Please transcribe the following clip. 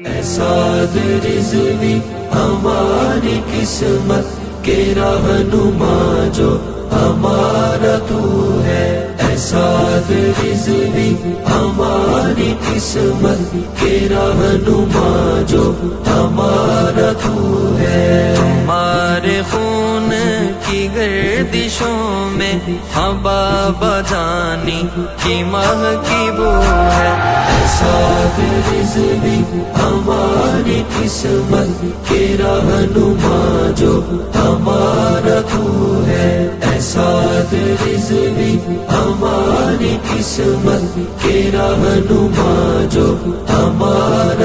साद रिज़वी हमारी किस्मत के रहनुमा जो हमारा तू है। साद रिज़वी हमारी किस्मत के रहनुमा जो हमारा तू है। हमारे खून की गर्दिशों में हवा बजानी की महकीबू है। साद रिज़वी हमारी किस्मत के रहनुमा जो हमारा तू है। साद रिज़वी हमारी किस्मत के रहनुमा जो हमारा